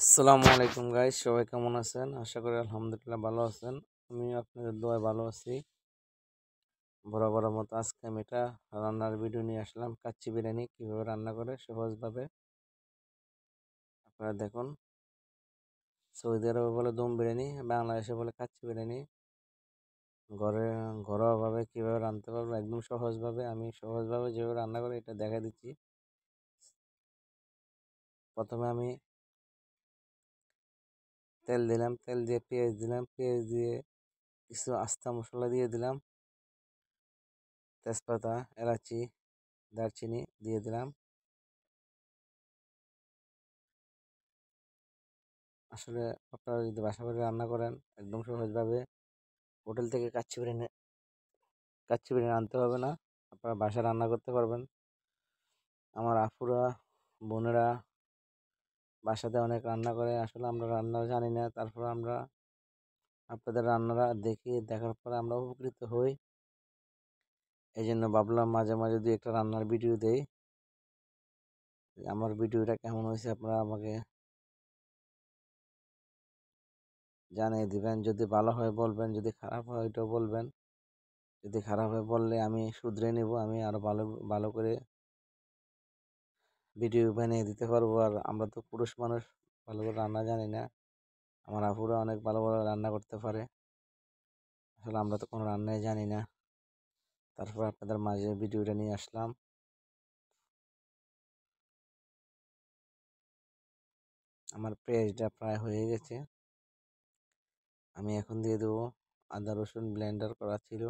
আসসালামু আলাইকুম গাইস, সবাই কেমন আছেন? আশা করি আলহামদুলিল্লাহ ভালো আছেন। আমি আপনাদের দোয়ায় ভালো আছি। বরাবরের মতো আজকে আমি এটা রান্নার ভিডিও নিয়ে আসলাম। কাচ্চি বিরিয়ানি কিভাবে রান্না করে সহজভাবে আপনারা দেখুন। সৌদি আরবে বলে দম বিরিয়ানি, বাংলাদেশে বলে কাচ্চি বিরিয়ানি। ঘরে ঘরোয়াভাবে কিভাবে রান্নতে পারবো একদম সহজভাবে, আমি সহজভাবে যেভাবে রান্না করি এটা দেখা দিচ্ছি। প্রথমে আমি তেল দিলাম, তেল দিয়ে পেঁয়াজ দিলাম, পেঁয়াজ দিয়ে কিছু আস্তা মশলা দিয়ে দিলাম, তেজপাতা, এলাচি, দারচিনি দিয়ে দিলাম। আসলে আপনারা যদি বাসা বাড়ি রান্না করেন একদম সহজভাবে, হোটেল থেকে কাচ্চি বিরিয়ানি আনতে হবে না, আপনারা বাসায় রান্না করতে পারবেন। আমার আফুরা, বোনেরা বাসাতে অনেক রান্না করে, আসলে আমরা রান্না জানি না, তারপর আমরা আপনাদের রান্নারা দেখি, দেখার পরে আমরা উপকৃত হই। এই জন্য ভাবলাম মাঝে মাঝে দুই একটা রান্নার ভিডিও দেই। আমার ভিডিওটা কেমন হয়েছে আপনারা আমাকে জানিয়ে দিবেন। যদি ভালো হয় বলবেন, যদি খারাপ হয় ওইটাও বলবেন। যদি খারাপ হয় বললে আমি শুধরে নেব, আমি আরো ভালো ভালো করে ভিডিও বানিয়ে দিতে পারবো। আর আমরা তো পুরুষ মানুষ, ভালো করে রান্না জানি না। আমার আপুরা অনেক ভালো ভালো রান্না করতে পারে, আসলে আমরা তো কোনো রান্নাই জানি না। তারপর আপনাদের মাঝে ভিডিওটা নিয়ে আসলাম। আমার পেঁয়াজটা প্রায় হয়ে গেছে, আমি এখন দিয়ে দেবো আদা রসুন ব্লেন্ডার করা ছিল,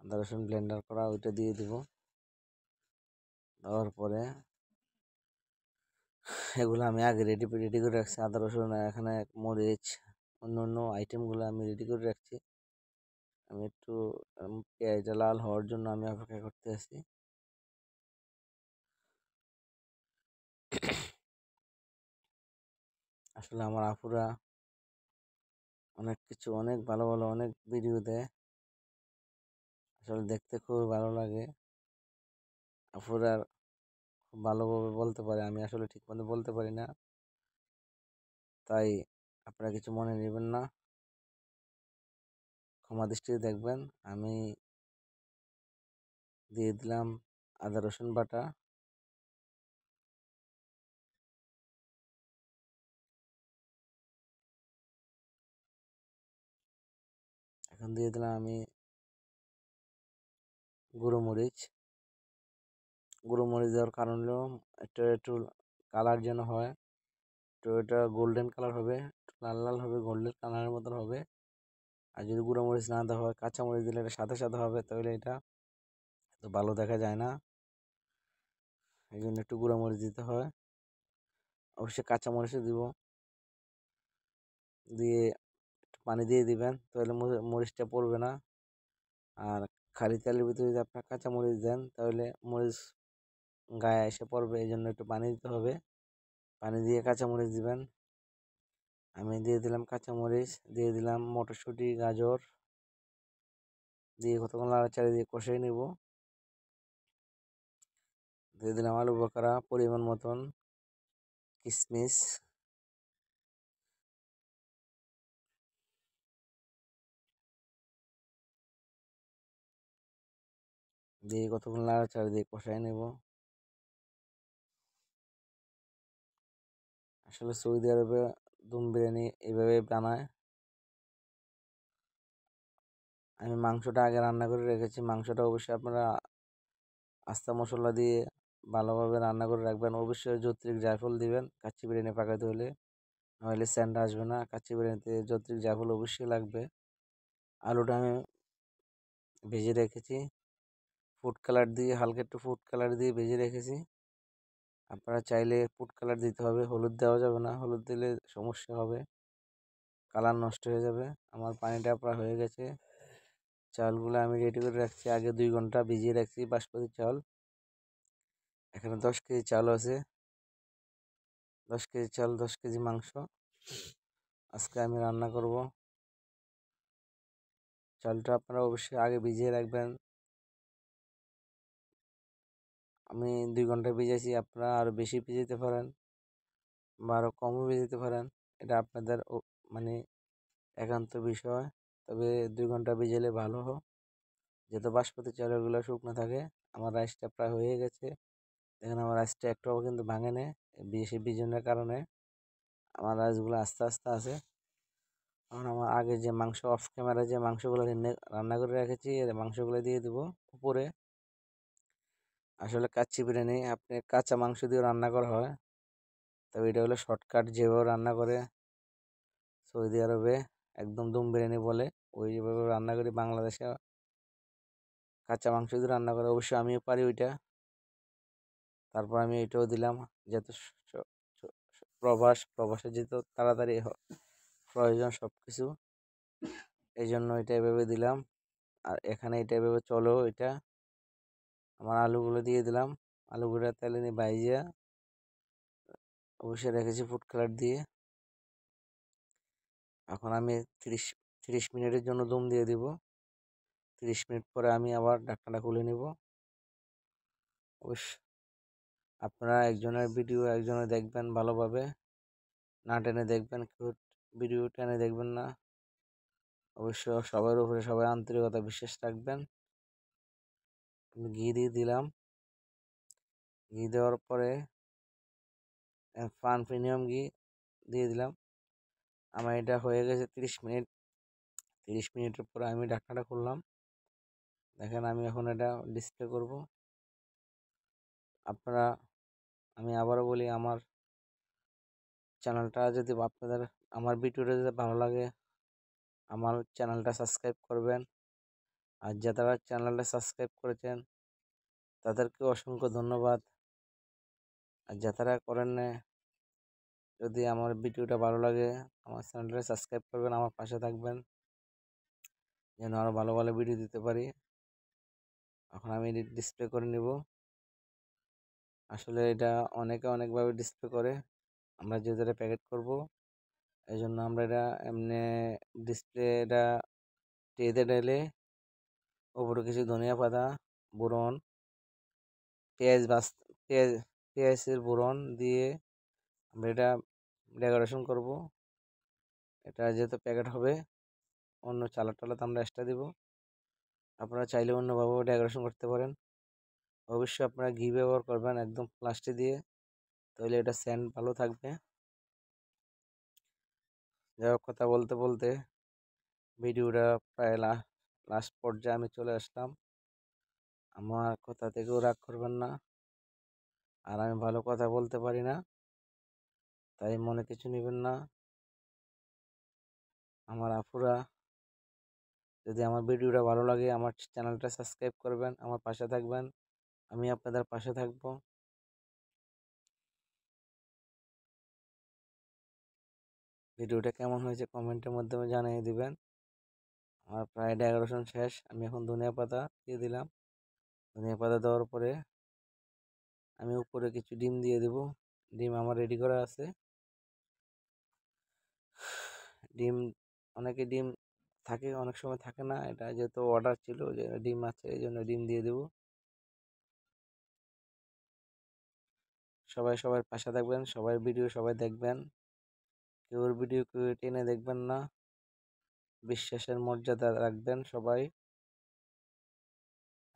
আদা রসুন ব্লেন্ডার করা ওইটা দিয়ে দেবো। দেওয়ার পরে এগুলো আমি আগে রেডি রেডি করে রাখছি, আদা রসুন, এখানে মরিচ, অন্য অন্য আইটেমগুলো আমি রেডি করে রাখছি। আমি একটু পেঁয়াজটা লাল হওয়ার জন্য আমি অপেক্ষা করতে আছি। আসলে আমার আপুরা অনেক কিছু, অনেক ভালো ভালো অনেক ভিডিও দেয়, আসলে দেখতে খুবই ভালো লাগে। আপুরা খুব ভালোভাবে বলতে পারে, আমি আসলে ঠিক মতো বলতে পারি না, তাই আপনারা কিছু মনে নেবেন না, ক্ষমা দৃষ্টিতে দেখবেন। আমি দিয়ে দিলাম আদা রসুন বাটা, এখন দিয়ে দিলাম আমি গুঁড়ো মরিচ। গুঁড়ো মরিচ দেওয়ার কারণ হলো একটু একটু কালার যেন হয়, তো এটা গোল্ডেন কালার হবে, একটু লাল লাল হবে, গোল্ডেন কালারের মতন হবে। আর যদি গুঁড়ো মরিচ না দেওয়া হয়, কাঁচা মরিচ দিলে এটা সাদা সাদা হবে, তাহলে এটা তো ভালো দেখা যায় না। এই জন্য একটু গুঁড়ো মরিচ দিতে হয়, অবশ্যই কাঁচা মরিচও দিব। দিয়ে একটু পানি দিয়ে দিবেন, তাহলে মরিচটা পড়বে না। আর খালি তেলের ভিতরে যদি আপনার কাঁচা মরিচ দেন তাহলে মরিচ গায়ে এসে পড়বে, এই জন্য একটু পানি দিতে হবে। পানি দিয়ে কাঁচা মরিচ দিবেন। আমি দিয়ে দিলাম কাঁচা মরিচ, দিয়ে দিলাম মটরশুঁটি, গাজর দিয়ে কতক্ষণ নাড়াচাড়া দিয়ে কষিয়ে নেব। দিয়ে দিলাম আলু বখরা, পরিমাণ মতন কিশমিশ দিয়ে কতক্ষণ নাড়াচাড়া দিয়ে কষাই নেব। আসলে সৌদি আরবে দম বিরিয়ানি এইভাবে বানায়। আমি মাংসটা আগে রান্না করে রেখেছি, মাংসটা অবশ্যই আপনারা আস্তা মশলা দিয়ে ভালোভাবে রান্না করে রাখবেন। অবশ্যই যৌত্রিক জায়ফল দিবেন কাচ্চি বিরিয়ানি পাকাতে হলে, নাহলে স্যান্ড আসবে না। কাচ্চি বিরিয়ানিতে যৌত্রিক জায়ফল অবশ্যই লাগবে। আলুটা আমি ভেজে রেখেছি, ফুড কালার দিয়ে, হালকা একটু ফুড কালার দিয়ে ভেজে রেখেছি। আপনারা চাইলে ফুড কালার দিতে হবে, হলুদ দেওয়া যাবে না, হলুদ দিলে সমস্যা হবে, কালার নষ্ট হয়ে যাবে। আমার পানিটা প্রায় হয়ে গেছে। চালগুলো আমি রেডি করে রাখছি, আগে 2 ঘন্টা ভিজিয়ে রাখছি বাসমতি চাল। এখানে 10 কেজি চাল আছে, 10 কেজি চাল, 10 কেজি মাংস আজকে আমি রান্না করব। চালটা আপনারা অবশ্যই আগে ভিজিয়ে রাখবেন, আমি 2 ঘন্টা ভিজাইছি, আপনারা আরও বেশি ভিজাইতে পারেন বা আরও কমও ভিজাইতে পারেন। এটা আপনাদের মানে একান্ত বিষয়। তবে 2 ঘন্টা ভিজালে ভালো হয়, যেহেতু বাসমতি চাউলগুলো শুকনো থাকে। আমার রাইসটা প্রায় হয়ে গেছে। দেখেন আমার রাইসটা একটাও কিন্তু ভাঙে নেই, বেশি ভিজানোর কারণে আমার রাইসগুলো আস্তে আস্তে আছে। এখন আমার আগে যে মাংস অফ ক্যামেরা যে মাংসগুলো রান্না করে রেখেছি, এই মাংসগুলো দিয়ে দেবো উপরে। আসলে কাচ্চি বিরিয়ানি আপনি কাঁচা মাংস দিয়ে রান্না করা হয়, তবে এটা হলো শর্টকাট। যেভাবে রান্না করে সৌদি আরবে একদম দম বিরিয়ানি বলে, ওইভাবে রান্না করি। বাংলাদেশে কাঁচা মাংস দিয়ে রান্না করে, অবশ্যই আমিও পারি ওইটা। তারপর আমি এটাও দিলাম, যেহেতু প্রবাসে যেহেতু তাড়াতাড়ি প্রয়োজন সব কিছু, এই জন্য এটা এভাবে দিলাম। আর এখানে এটা এভাবে চলো। এটা আমার আলুগুলো দিয়ে দিলাম, আলুগুলো তেলে নিয়ে ভাইজিয়া অবশ্যই রেখেছি ফুড কালার দিয়ে। এখন আমি 30 মিনিটের জন্য দম দিয়ে দিব। 30 মিনিট পরে আমি আবার ঢাকনাটা খুলে নিব। অবশ্য আপনারা একজনের ভিডিও একজনে দেখবেন ভালোভাবে, না টেনে দেখবেন, কেউ ভিডিও টেনে দেখবেন না। অবশ্য সবার উপরে সবাই আন্তরিকতা বিশ্বাস রাখবেন। আমি ঘি দিয়ে দিলাম। ঘি দেওয়ার পরে ফান প্রিমিয়াম ঘি দিয়ে দিলাম। আমার এটা হয়ে গেছে 30 মিনিট। 30 মিনিটের পরে আমি ঢাকনাটা খুললাম। দেখেন আমি এখন এটা ডিসপ্লে করব। আপনারা, আমি আবারও বলি, আমার চ্যানেলটা যদি আপনাদের, আমার ভিডিওটা যদি ভালো লাগে, আমার চ্যানেলটা সাবস্ক্রাইব করবেন। আর যারা চ্যানেলটা সাবস্ক্রাইব করেছেন তাদেরকে অসংখ্য ধন্যবাদ। আর যারা করেন না, যদি আমার ভিডিওটা ভালো লাগে আমার চ্যানেলটা সাবস্ক্রাইব করবেন, আমার পাশে থাকবেন, যেন আরও ভালো ভালো ভিডিও দিতে পারি। এখন আমি ডিসপ্লে করে নিব। আসলে এটা অনেকে অনেকভাবে ডিসপ্লে করে, আমরা যেহেতু এটা প্যাকেট করব এই জন্য আমরা এটা এমনি ডিসপ্লে, এটা ট্রেতে ঢেলে ওপরে কিছু ধনিয়া পাতা, বুড়ন, পেঁয়াজ পেঁয়াজ পেঁয়াজের বুড়ন দিয়ে আমরা এটা ডেকোরেশন করব। এটা যেহেতু প্যাকেট হবে, অন্য চালার টালাতে আমরা এক্সট্রা দিব। আপনারা চাইলে অন্যভাবেও ডেকোরেশন করতে পারেন। অবশ্যই আপনারা ঘি ব্যবহার করবেন একদম প্লাস্টিক দিয়ে, তাহলে এটা সেন্ট ভালো থাকবে। যাই হোক, কথা বলতে বলতে ভিডিওটা প্রায় লাস্ট পর্যায়ে আমি চলে আসলাম। আমার কথা থেকেও রাগ করবেন না। আর আমি ভালো কথা বলতে পারি না, তাই মনে কিছু নেবেন না। আমার আপুরা, যদি আমার ভিডিওটা ভালো লাগে আমার চ্যানেলটা সাবস্ক্রাইব করবেন, আমার পাশে থাকবেন, আমি আপনাদের পাশে থাকবো। ভিডিওটা কেমন হয়েছে কমেন্টের মাধ্যমে জানিয়ে দিবেন। আমার প্রায় ডেকোরেশন শেষ। আমি এখন ধনিয়া পাতা দিয়ে দিলাম। ধনিয়া পাতা দেওয়ার পরে আমি উপরে কিছু ডিম দিয়ে দেব। ডিম আমার রেডি করা আছে। ডিম, অনেকে ডিম থাকে, অনেক সময় থাকে না। এটা যেহেতু অর্ডার ছিল যে ডিম আছে, এই জন্য ডিম দিয়ে দেব। সবাই সবার পাশে থাকবেন, সবার ভিডিও সবাই দেখবেন, কেউর ভিডিও কেউ টেনে দেখবেন না। বিশ্বাসের মর্যাদা রাখবেন সবাই।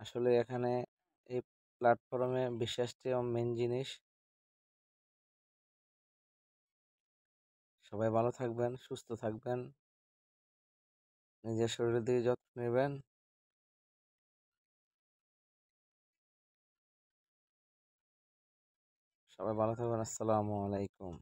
আসলে এখানে এই প্ল্যাটফর্মে বিশ্বাসটাই মেন জিনিস। সবাই ভালো থাকবেন, সুস্থ থাকবেন, নিজের শরীরের দিকে যত্ন নেবেন। সবাই ভালো থাকবেন। আসসালামু আলাইকুম।